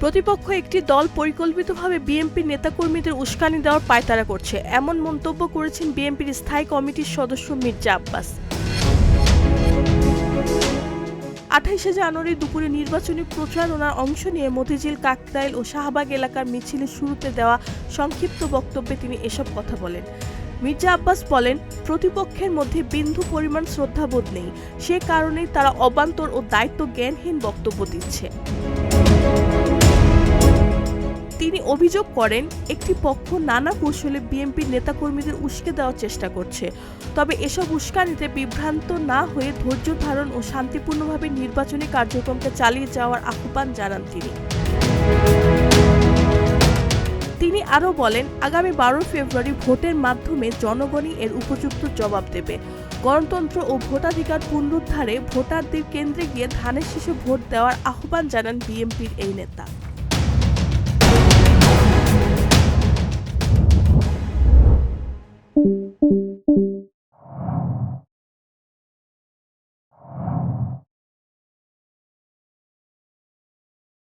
প্রতিপক্ষ একটি দল পরিকল্পিতভাবে বিএনপির নেতাকর্মীদের উস্কানি দেওয়ার পায়তারা করছে, এমন মন্তব্য করেছেন বিএনপির স্থায়ী কমিটির সদস্য মির্জা আব্বাস। 28 জানুয়ারি দুপুরে নির্বাচনী প্রচারণার অংশ নিয়ে মতিঝিল, কাকরাইল ও শাহবাগ এলাকার মিছিলের শুরুতে দেওয়া সংক্ষিপ্ত বক্তব্যে তিনি এসব কথা বলেন। মির্জা আব্বাস বলেন, প্রতিপক্ষের মধ্যে বিন্দু পরিমাণ শ্রদ্ধাবোধ নেই, সে কারণেই তারা অবান্তর ও দায়িত্ব জ্ঞানহীন বক্তব্য দিচ্ছে। তিনি অভিযোগ করেন, একটি পক্ষ নানা কৌশলে বিএনপির নেতাকর্মীদের উস্কে দেওয়ার চেষ্টা করছে। তবে এসব উস্কানিতে বিভ্রান্ত না হয়ে ধৈর্য ধারণ ও শান্তিপূর্ণভাবে নির্বাচনী কার্যক্রমকে চালিয়ে যাওয়ার আহ্বান জানান তিনি। তিনি আরও বলেন, আগামী 12 ফেব্রুয়ারি ভোটের মাধ্যমে জনগণই এর উপযুক্ত জবাব দেবে। গণতন্ত্র ও ভোটাধিকার পুনরুদ্ধারে ভোটারদের কেন্দ্রে গিয়ে ধানের শীষে ভোট দেওয়ার আহ্বান জানান বিএনপির এই নেতা।